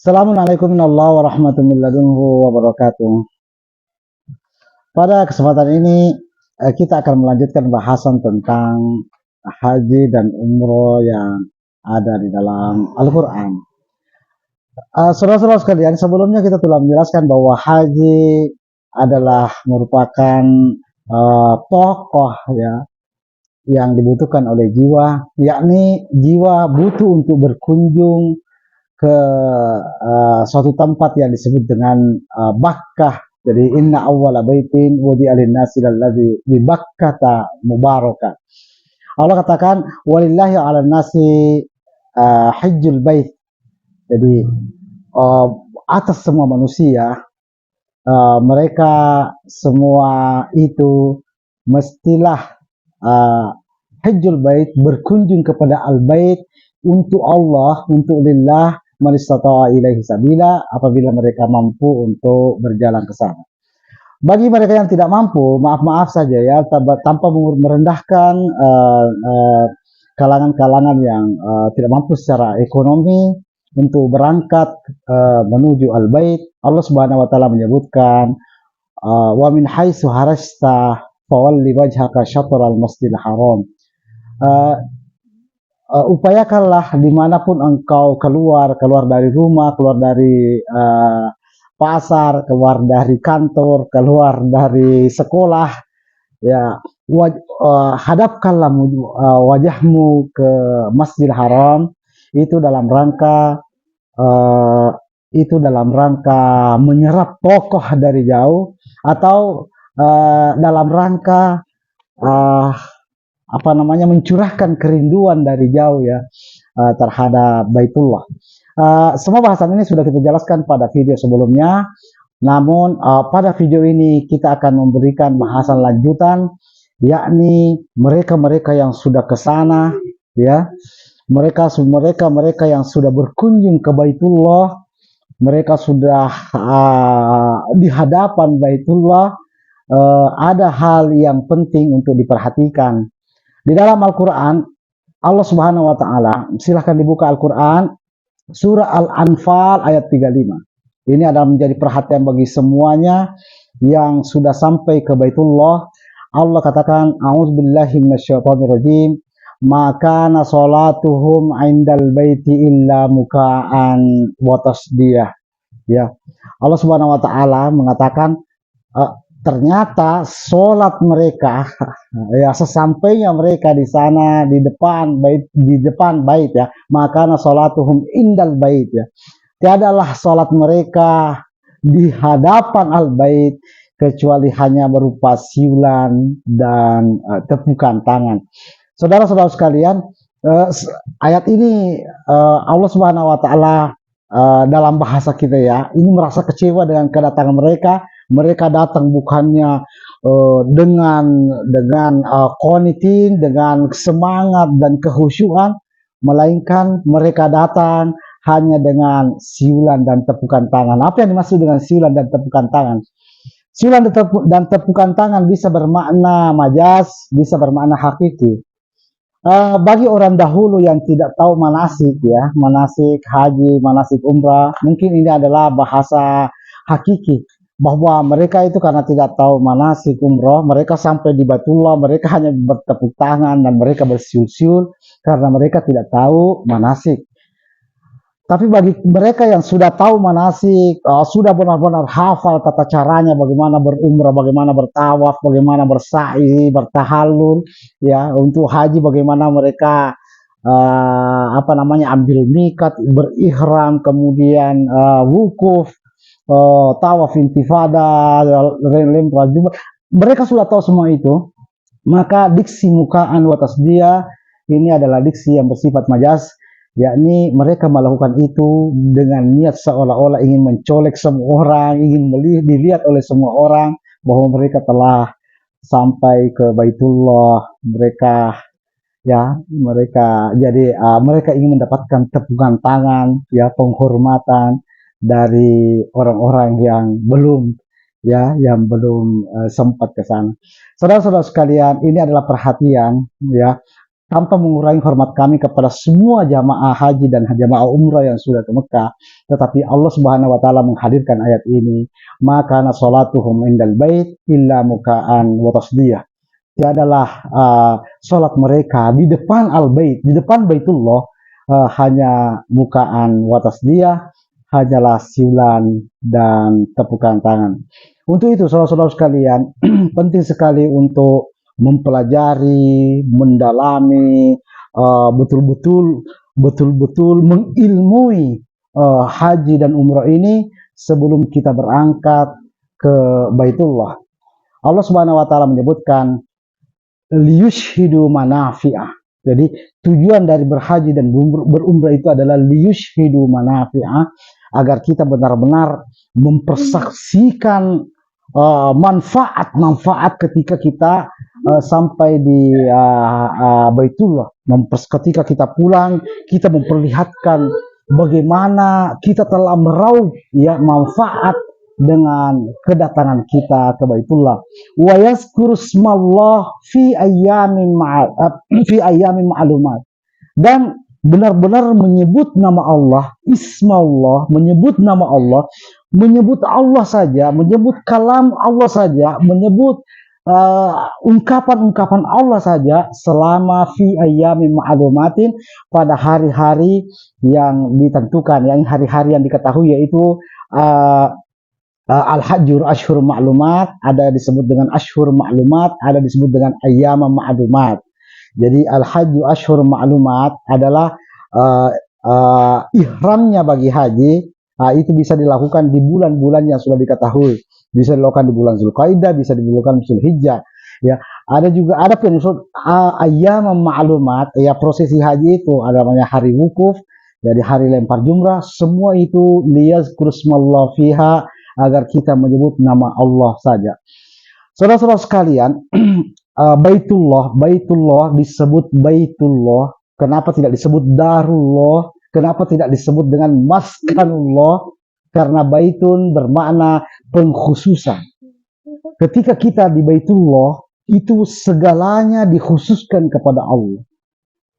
Assalamualaikum warahmatullahi wabarakatuh. Pada kesempatan ini kita akan melanjutkan bahasan tentang haji dan umroh yang ada di dalam Al-Quran. Saudara-saudara sekalian, sebelumnya kita telah menjelaskan bahwa haji adalah merupakan pokok ya yang dibutuhkan oleh jiwa, yakni jiwa butuh untuk berkunjung ke suatu tempat yang disebut dengan Bakkah. Jadi inna awwala baitin wudi'a lin-nasi lalladzi bi Bakkata mubaraka. Allah katakan walillahi 'alan nasi hajjul bait. Jadi uh, atas semua manusia mereka semua itu mestilah hajjul bait, berkunjung kepada al-bait untuk Allah, untuk lillah, man istata'a ilaihi sabila, apabila mereka mampu untuk berjalan ke sana. Bagi mereka yang tidak mampu, maaf-maaf saja ya, tanpa merendahkan kalangan-kalangan yang tidak mampu secara ekonomi untuk berangkat menuju al-bait. Allah Subhanahu wa taala menyebutkan wa min haitsu harasta fawalli wajhaka syatral masjidil haram. Upayakanlah dimanapun engkau keluar dari rumah, keluar dari pasar, keluar dari kantor, keluar dari sekolah, ya hadapkanlah wajahmu ke Masjidil Haram itu dalam rangka menyerap tokoh dari jauh, atau dalam rangka mencurahkan kerinduan dari jauh ya terhadap Baitullah. Semua bahasan ini sudah kita jelaskan pada video sebelumnya. Namun pada video ini kita akan memberikan bahasan lanjutan, yakni mereka-mereka yang sudah ke sana ya. Mereka yang sudah berkunjung ke Baitullah, mereka sudah di hadapan Baitullah, ada hal yang penting untuk diperhatikan. Di dalam Al-Quran, Allah Subhanahu wa taala, silahkan dibuka Al-Quran, surah Al-Anfal ayat 35. Ini adalah menjadi perhatian bagi semuanya yang sudah sampai ke Baitullah. Allah katakan, a'udzubillahi minasyaitonirrajim, maka salatuhum indal baiti illa muka'an wa tasdiyah. Ya. Allah Subhanahu wa taala mengatakan ternyata sholat mereka ya sesampainya mereka di sana di depan bait ya, maka sholatuhum indal bait ya, tiadalah sholat mereka di hadapan al bait kecuali hanya berupa siulan dan tepukan tangan. Saudara-saudara sekalian, ayat ini Allah Subhanahu wa taala dalam bahasa kita ya, ini merasa kecewa dengan kedatangan mereka. Mereka datang bukannya dengan konitin, dengan semangat dan kehusyuan, melainkan mereka datang hanya dengan siulan dan tepukan tangan. Apa yang dimaksud dengan siulan dan tepukan tangan? Siulan dan tepukan tangan bisa bermakna majas, bisa bermakna hakiki. Bagi orang dahulu yang tidak tahu manasik ya, manasik haji, manasik umrah, mungkin ini adalah bahasa hakiki, bahwa mereka itu karena tidak tahu manasik umrah, mereka sampai di Baitullah, mereka hanya bertepuk tangan dan mereka bersiul-siul karena mereka tidak tahu manasik. Tapi bagi mereka yang sudah tahu manasik, sudah benar-benar hafal tata caranya, bagaimana berumrah, bagaimana bertawaf, bagaimana bersa'i, bertahallul, ya untuk haji, bagaimana mereka ambil mikat, berihram, kemudian wukuf, tawaf intifada, lem rajub. Mereka sudah tahu semua itu, maka diksi mukaan wa tasdiyah ini adalah diksi yang bersifat majas, yakni mereka melakukan itu dengan niat seolah-olah ingin mencolek semua orang, ingin dilihat oleh semua orang bahwa mereka telah sampai ke Baitullah. Mereka mereka ingin mendapatkan tepukan tangan ya, penghormatan dari orang-orang yang belum sempat ke sana. Saudara-saudara sekalian, ini adalah perhatian ya, tanpa mengurangi hormat kami kepada semua jamaah haji dan jamaah umrah yang sudah ke Mekah. Tetapi Allah Subhanahu wa taala menghadirkan ayat ini, maka salatuhum indal bait illa muka'an wa tasdiyah. Tiadalah salat mereka di depan al-bait, di depan Baitullah, hanya mukaan wa tasdiyah, hanyalah siulan dan tepukan tangan. Untuk itu saudara-saudara sekalian, penting sekali untuk mempelajari, mendalami, betul-betul mengilmui haji dan umrah ini sebelum kita berangkat ke Baitullah. Allah Subhanahu wa taala menyebutkan liyushhidu manafi'ah. Jadi tujuan dari berhaji dan berumrah itu adalah liyushhidu manafi'ah, agar kita benar-benar mempersaksikan manfaat-manfaat ketika kita sampai di Baitullah. Ketika kita pulang, kita memperlihatkan bagaimana kita telah meraup ya manfaat dengan kedatangan kita ke Baitullah. Wa yazkuru smallah fi ayyamin ma'lumat. Dan benar-benar menyebut nama Allah, ismallah, menyebut nama Allah, menyebut Allah saja, menyebut kalam Allah saja, menyebut ungkapan-ungkapan Allah saja selama fi ayyamin ma'lumatin, pada hari-hari yang ditentukan, yang hari-hari yang diketahui, yaitu al-hajjur ashhur ma'lumat, ada disebut dengan ashhur ma'lumat, ada disebut dengan ayyam ma'lumat. Jadi al-hajju ashhur ma'lumat adalah ihramnya bagi haji. Itu bisa dilakukan di bulan-bulan yang sudah diketahui. Bisa dilakukan di bulan Zulqaidah, bisa dilakukan di Zulhijjah. Ya, ada juga ada penyusul ayyam ma'lumat. Ya, prosesi haji itu ada namanya hari wukuf, jadi hari lempar jumrah. Semua itu liyazkurusmallah fiha, agar kita menyebut nama Allah saja. Saudara-saudara sekalian, Baitullah disebut Baitullah. Kenapa tidak disebut Darullah? Kenapa tidak disebut dengan Maskanullah? Karena Baitun bermakna pengkhususan. Ketika kita di Baitullah, itu segalanya dikhususkan kepada Allah.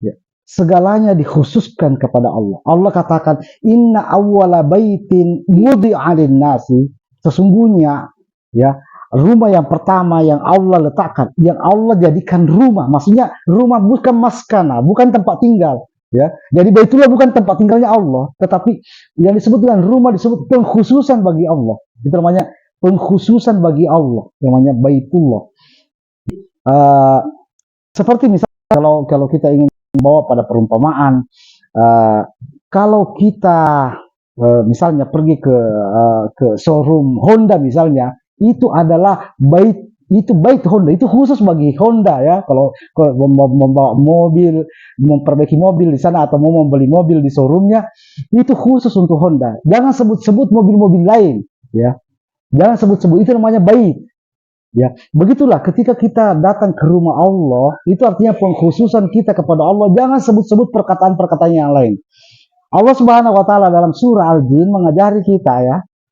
Ya. Segalanya dikhususkan kepada Allah. Allah katakan, inna awwala baitin wudi'a lin-nasi, sesungguhnya ya, rumah yang pertama yang Allah letakkan, yang Allah jadikan rumah, maksudnya rumah bukan maskana, bukan tempat tinggal, ya. Jadi Baitullah bukan tempat tinggalnya Allah, tetapi yang disebut dengan rumah disebut pengkhususan bagi Allah. Itu namanya pengkhususan bagi Allah, namanya Baitullah. Seperti misalnya kalau kita ingin membawa pada perumpamaan, kalau kita misalnya pergi ke showroom Honda misalnya, itu adalah bait Honda, itu khusus bagi Honda ya. Kalau membawa mobil, memperbaiki mobil di sana, atau mau membeli mobil di showroomnya, itu khusus untuk Honda. Jangan sebut-sebut mobil-mobil lain ya. Jangan sebut-sebut, itu namanya bait. Ya, begitulah ketika kita datang ke rumah Allah, itu artinya pengkhususan kita kepada Allah. Jangan sebut-sebut perkataan-perkataan yang lain. Allah Subhanahu wa taala dalam surah Al-Jin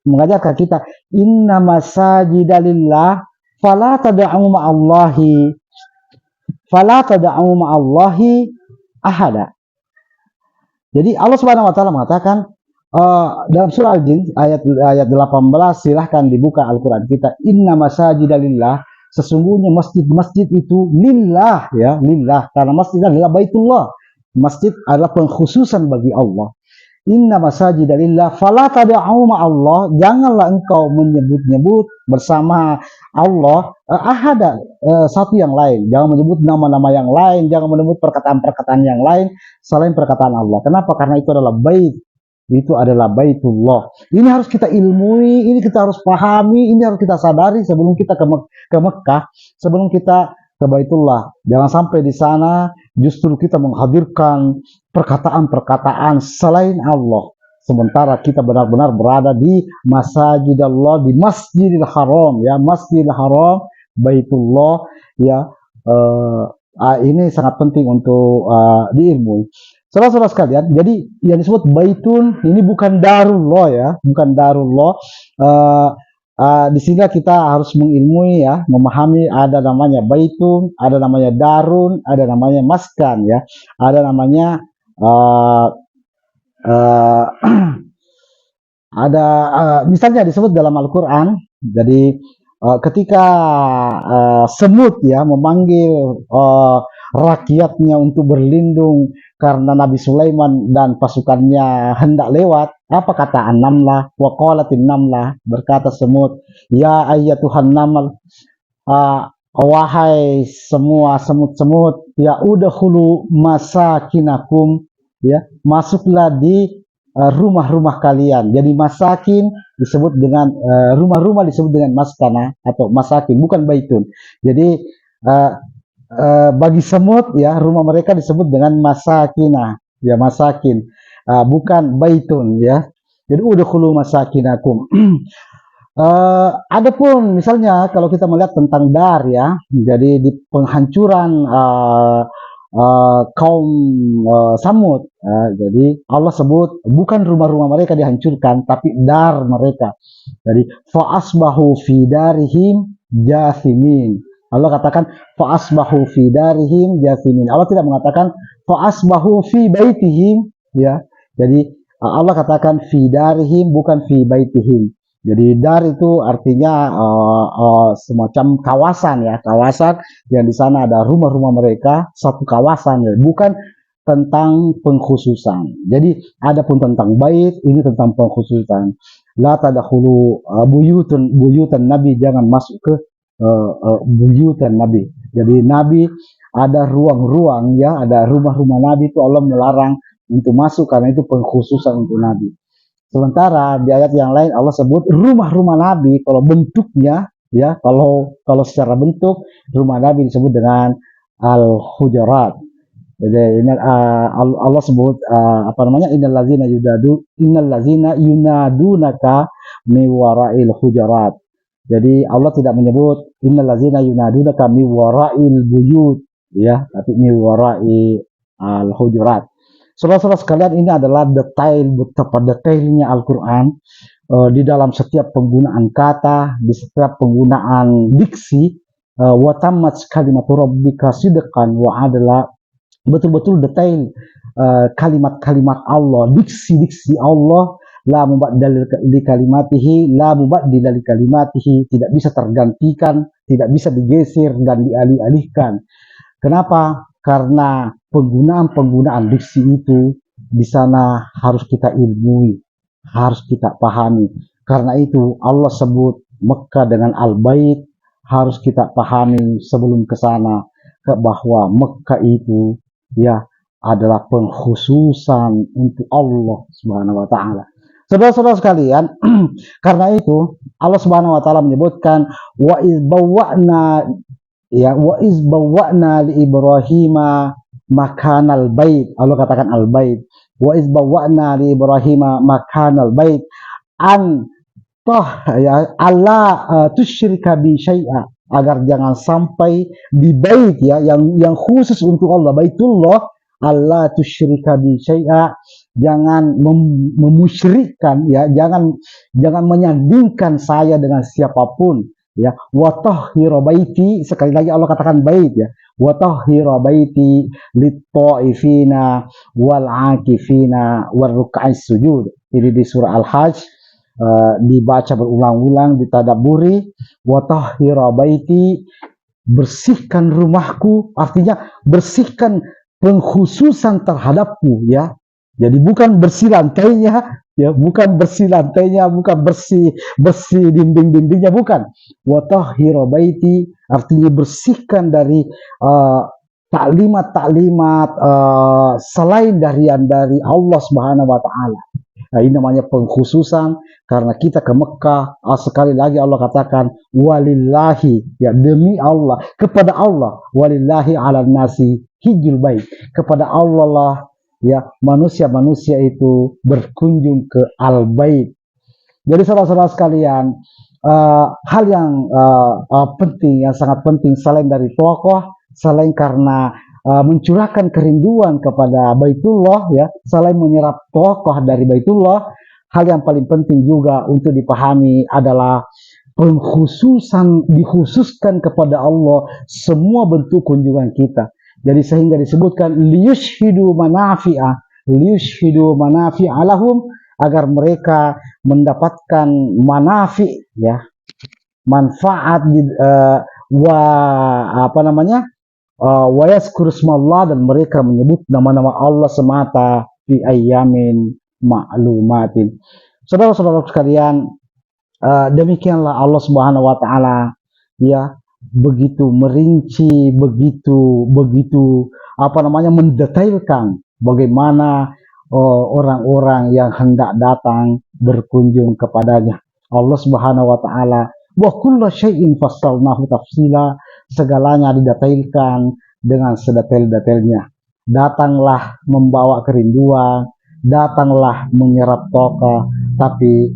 mengajarkan kita, inna masajida lillah fala tad'u ma'allahi ahada. Jadi Allah Subhanahu wa taala mengatakan dalam surah Al-Jin ayat 18, silahkan dibuka Al-Qur'an kita, inna masajida lillah, sesungguhnya masjid-masjid itu lillah ya, lillah, karena masjid adalah Baitullah. Masjid adalah pengkhususan bagi Allah. Inna masajida lillah fala tad'u ma'allah, janganlah engkau menyebut-nyebut bersama Allah ahada, satu yang lain. Jangan menyebut nama-nama yang lain, jangan menyebut perkataan-perkataan yang lain selain perkataan Allah. Kenapa? Karena itu adalah bait. Itu adalah Baitullah. Ini harus kita ilmui, ini kita harus pahami, ini harus kita sadari sebelum kita ke Mekah, sebelum kita ke Baitullah. Jangan sampai di sana justru kita menghadirkan perkataan-perkataan selain Allah, sementara kita benar-benar berada di Masjid Allah, di Masjidil Haram ya, Masjidil Haram, Baitullah ya. Ini sangat penting untuk diilmui. Saudara-saudara sekalian, jadi yang disebut Baitun ini bukan Darullah ya, bukan Darullah. Di sini kita harus mengilmui ya, memahami ada namanya baitun, ada namanya darun, ada namanya maskan ya, ada namanya uh, uh, ada misalnya disebut dalam Al-Qur'an. Jadi ketika semut ya memanggil rakyatnya untuk berlindung karena Nabi Sulaiman dan pasukannya hendak lewat, apa kata an-namlah? Wa qalatin namlah, berkata semut, ya ayyatuhan namal, wahai semua semut-semut, ya udkhulu masakinakum, ya masuklah di rumah-rumah kalian. Jadi masakin disebut dengan rumah-rumah disebut dengan maskana atau masakin, bukan baitun. Jadi uh, bagi semut ya rumah mereka disebut dengan masakina, ya masakin, bukan baitun ya. Jadi udkhulu masakinakum. Adapun misalnya kalau kita melihat tentang dar ya, jadi di penghancuran kaum Samud, jadi Allah sebut bukan rumah-rumah mereka dihancurkan, tapi dar mereka. Jadi faasbahu fi darihim jathimin. Allah katakan faasbahu fi darihim jathimin. Allah tidak mengatakan faasbahu fi baitihim, ya. Jadi Allah katakan fi darihim bukan fi baitihim. Jadi dar itu artinya semacam kawasan ya, kawasan yang di sana ada rumah-rumah mereka, satu kawasan ya, bukan tentang pengkhususan. Jadi adapun tentang bait ini tentang pengkhususan. La tadkhulu buyutan Nabi, jangan masuk ke buyutan Nabi. Jadi Nabi ada ruang-ruang ya, ada rumah-rumah Nabi itu Allah melarang untuk masuk karena itu pengkhususan untuk Nabi. Sementara di ayat yang lain Allah sebut rumah-rumah Nabi kalau bentuknya ya, kalau secara bentuk rumah Nabi disebut dengan al-hujurat. Jadi ini Allah sebut apa namanya, innal ladzina yunadunaka min wara'il hujurat. Jadi Allah tidak menyebut innal ladzina yunadunaka min wara'il buyut ya, tapi min wara'i al-hujurat. Saudara-saudara sekalian, ini adalah detail, betapa detailnya Al-Quran di dalam setiap penggunaan kata, di setiap penggunaan diksi. Wa tammat kalimatu rabbika sidqan wa adla, betul-betul detail kalimat-kalimat Allah, diksi-diksi Allah. La mubaddal li kalimatihi, la mubaddil li kalimatihi, tidak bisa tergantikan, tidak bisa digeser dan dialih-alihkan. Kenapa? Karena penggunaan-penggunaan diksi itu di sana harus kita ilmui, harus kita pahami. Karena itu Allah sebut Mekah dengan Al-Bait, harus kita pahami sebelum ke sana bahwa Mekah itu ya adalah pengkhususan untuk Allah Subhanahu wa taala. Saudara-saudara sekalian, karena itu Allah Subhanahu wa taala menyebutkan wa iz bawwa'na, ya, wa iz bawwa'na li Ibrahima makanal bait. Allah katakan al bait. Wa iz bawwa'na li Ibrahima makanal bait an toh ya Allah tusyrika bi syai'a, agar jangan sampai di bait ya yang khusus untuk Allah, Baitullah, Allah tusyrika bi syai'a, jangan memusyrikkan ya, jangan menyandingkan saya dengan siapapun ya. Wa tahhira baiti, sekali lagi Allah katakan bait ya, wa tahhira baiti lit-ta'ifina wal 'akifina war ruk'is sujud. Ini di surah Al-Hajj, dibaca berulang-ulang, ditadaburi. Wa tahhira baiti, bersihkan rumahku, artinya bersihkan pengkhususan terhadapku ya. Jadi bukan bersih lantainya ya, bukan bersih lantainya, bukan bersih dinding-dindingnya, bukan. Wa tahhira baiti artinya bersihkan dari taklimat-taklimat selain dari Allah Subhanahu wa taala. Nah, ini namanya pengkhususan karena kita ke Mekah. Sekali lagi Allah katakan walillahi, ya demi Allah, kepada Allah, walillahi ala nasi hijjul bait, kepada Allah lah ya manusia-manusia itu berkunjung ke al-bait. Jadi saudara-saudara sekalian, hal yang penting, yang sangat penting selain dari tokoh, selain karena mencurahkan kerinduan kepada Baitullah ya, selain menyerap tokoh dari Baitullah, hal yang paling penting juga untuk dipahami adalah dikhususkan kepada Allah semua bentuk kunjungan kita. Jadi sehingga disebutkan liyushhidu manafi'a lahum, agar mereka mendapatkan manafi, ya, manfaat wa apa namanya, wa yazkur ismallah, dan mereka menyebut nama-nama Allah semata fi ayyamin ma'lumatin. Saudara-saudara sekalian, demikianlah Allah Subhanahu wa taala, ya, begitu merinci, begitu apa namanya, mendetailkan bagaimana orang-orang yang hendak datang berkunjung kepadanya. Allah Subhanahu wa taala, wa kullu syai'in fassalnahu tafsila, segalanya didetailkan dengan sedetail-detailnya. Datanglah membawa kerinduan, datanglah menyerap toka, tapi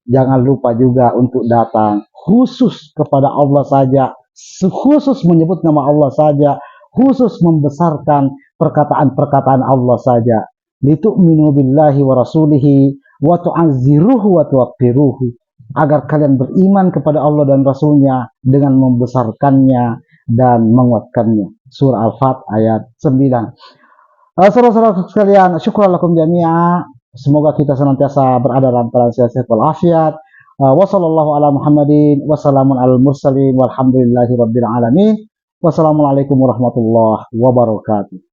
jangan lupa juga untuk datang khusus kepada Allah saja, khusus menyebut nama Allah saja, khusus membesarkan perkataan-perkataan Allah saja. Litu'minu billahi wa rasulihi wa tu'azziruhu wa tuwaqqiruhu, agar kalian beriman kepada Allah dan Rasulnya dengan membesarkannya dan menguatkannya. Surah Al-Fat ayat 9. Saudara-saudara sekalian, syukur lakum jami'a. Semoga kita senantiasa berada dalam keadaan sehat walafiat. Wassallallahu ala Muhammadin wassalamun alal mursalin walhamdulillahi rabbil alamin. Wassalamualaikum warahmatullahi wabarakatuh.